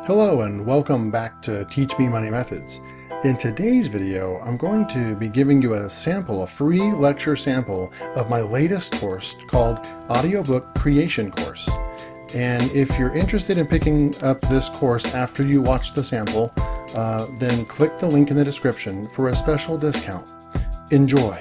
Hello and welcome back to Teach Me Money Methods. In today's video, I'm going to be giving you a free lecture sample of my latest course called Audiobook Creation Course. And if you're interested in picking up this course after you watch the sample, then click the link in the description for a special discount. Enjoy!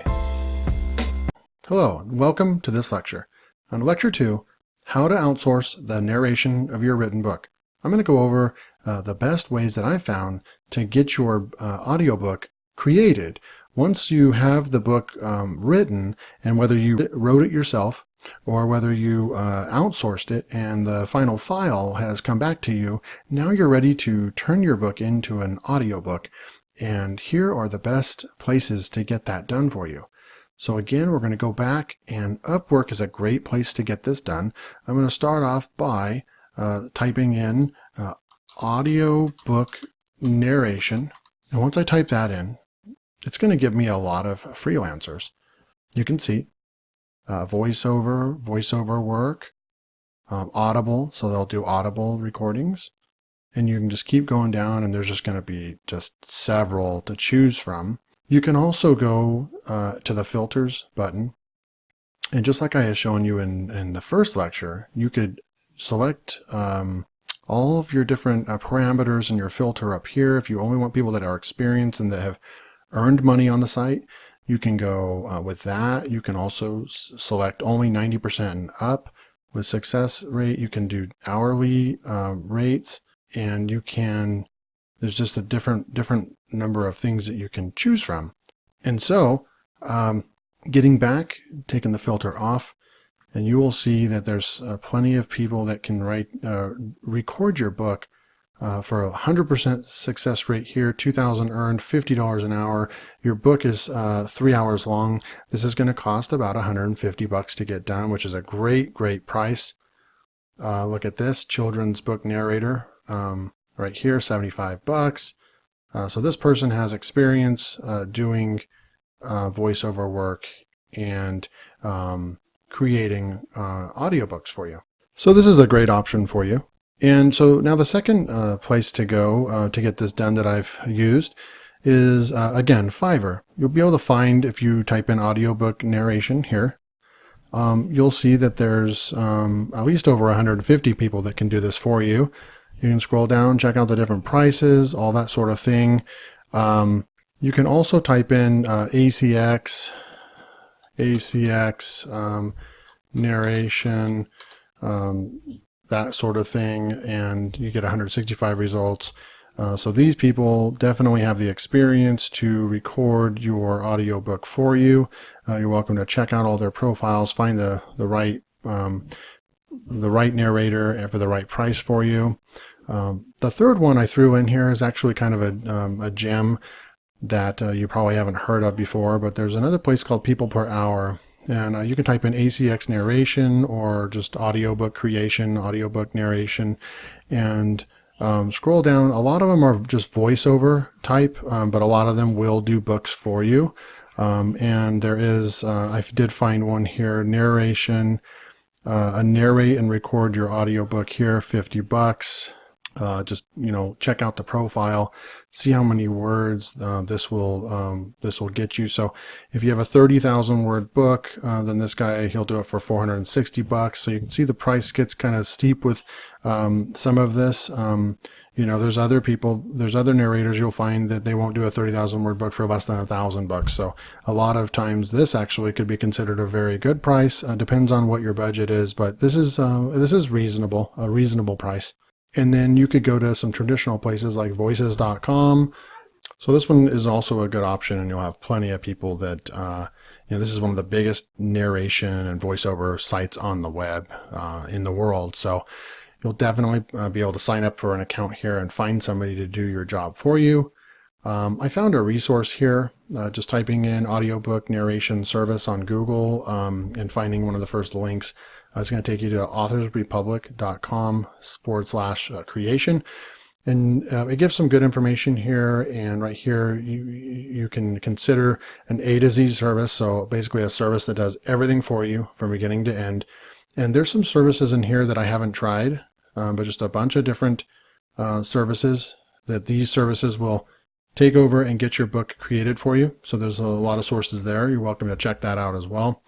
Hello and welcome to this lecture. On Lecture 2, How to Outsource the Narration of Your Written Book. I'm going to go over the best ways that I've found to get your audiobook created. Once you have the book written, and whether you wrote it yourself or whether you outsourced it and the final file has come back to you, now you're ready to turn your book into an audiobook. And here are the best places to get that done for you. So again, we're going to go back, and Upwork is a great place to get this done. I'm going to start off by typing in audiobook narration. And once I type that in, it's going to give me a lot of freelancers. You can see voiceover work, Audible, so they'll do Audible recordings. And you can just keep going down, and there's just going to be just several to choose from. You can also go to the filters button. And just like I had shown you in the first lecture, you could select all of your different parameters in your filter up here. If you only want people that are experienced and that have earned money on the site, you can go with that. You can also select only 90% and up. With success rate, you can do hourly rates, and you can, there's just a different number of things that you can choose from. And so getting back, taking the filter off, and you will see that there's plenty of people that can record your book for a 100% success rate here, $2,000 earned, $50 an hour. Your book is 3 hours long. This is going to cost about $150 to get done, which is a great price. Look at this children's book narrator right here, $75. So this person has experience doing voiceover work and creating audiobooks for you. So this is a great option for you. And so now the second place to go to get this done that I've used is, again, Fiverr. You'll be able to find, if you type in audiobook narration here, you'll see that there's at least over 150 people that can do this for you. You can scroll down, check out the different prices, all that sort of thing. You can also type in ACX narration, that sort of thing, and you get 165 results. So these people definitely have the experience to record your audiobook for you. You're welcome to check out all their profiles, find the right narrator for the right price for you. The third one I threw in here is actually kind of a gem that you probably haven't heard of before, but there's another place called People Per Hour, and you can type in ACX narration or just audiobook creation, audiobook narration, and scroll down. A lot of them are just voiceover type, but a lot of them will do books for you. And there is, I did find one here, narration, narrate and record your audiobook here, $50. Just, check out the profile, see how many words this will get you. So if you have a 30,000 word book, then this guy, he'll do it for $460. So you can see the price gets kind of steep with some of this. There's other narrators you'll find that they won't do a 30,000 word book for less than $1,000. So a lot of times this actually could be considered a very good price. Depends on what your budget is, but this is reasonable, a reasonable price. And then you could go to some traditional places like Voices.com. So this one is also a good option, and you'll have plenty of people that, this is one of the biggest narration and voiceover sites on the web in the world. So you'll definitely be able to sign up for an account here and find somebody to do your job for you. I found a resource here, just typing in audiobook narration service on Google and finding one of the first links. It's going to take you to authorsrepublic.com/creation. And it gives some good information here. And right here, you can consider an A to Z service. So basically a service that does everything for you from beginning to end. And there's some services in here that I haven't tried, but just a bunch of different services, that these services will take over and get your book created for you. So there's a lot of sources there. You're welcome to check that out as well.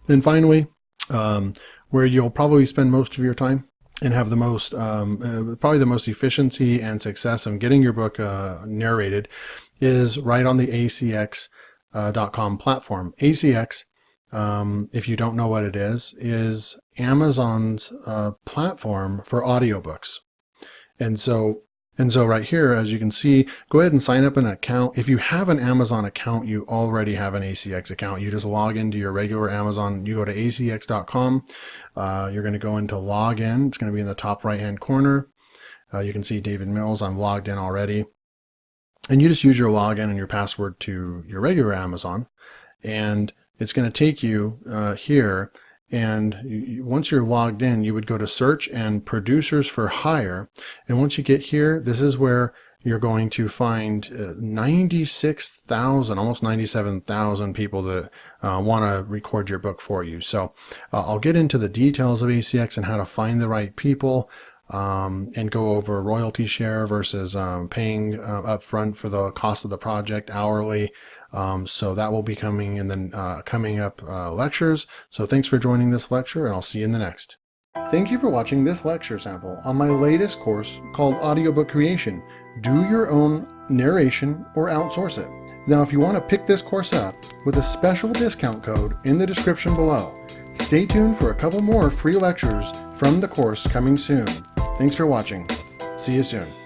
And finally, where you'll probably spend most of your time and have the most, probably the most efficiency and success in getting your book narrated is right on the ACX.com platform. ACX, if you don't know what it is Amazon's platform for audiobooks. And so right here, as you can see, go ahead and sign up an account. If you have an Amazon account, you already have an ACX account. You just log into your regular Amazon. You go to acx.com. You're going to go into login. It's going to be in the top right-hand corner. You can see David Mills. I'm logged in already. And you just use your login and your password to your regular Amazon. And it's going to take you here. And once you're logged in, you would go to search and producers for hire. And once you get here, this is where you're going to find 96,000, almost 97,000 people that want to record your book for you. So I'll get into the details of ACX and how to find the right people, and go over royalty share versus paying upfront for the cost of the project hourly. So that will be coming in the coming up lectures. So thanks for joining this lecture, and I'll see you in the next. Thank you for watching this lecture sample on my latest course called Audiobook Creation. Do your own narration or outsource it. Now, if you want to pick this course up with a special discount code in the description below, stay tuned for a couple more free lectures from the course coming soon. Thanks for watching. See you soon.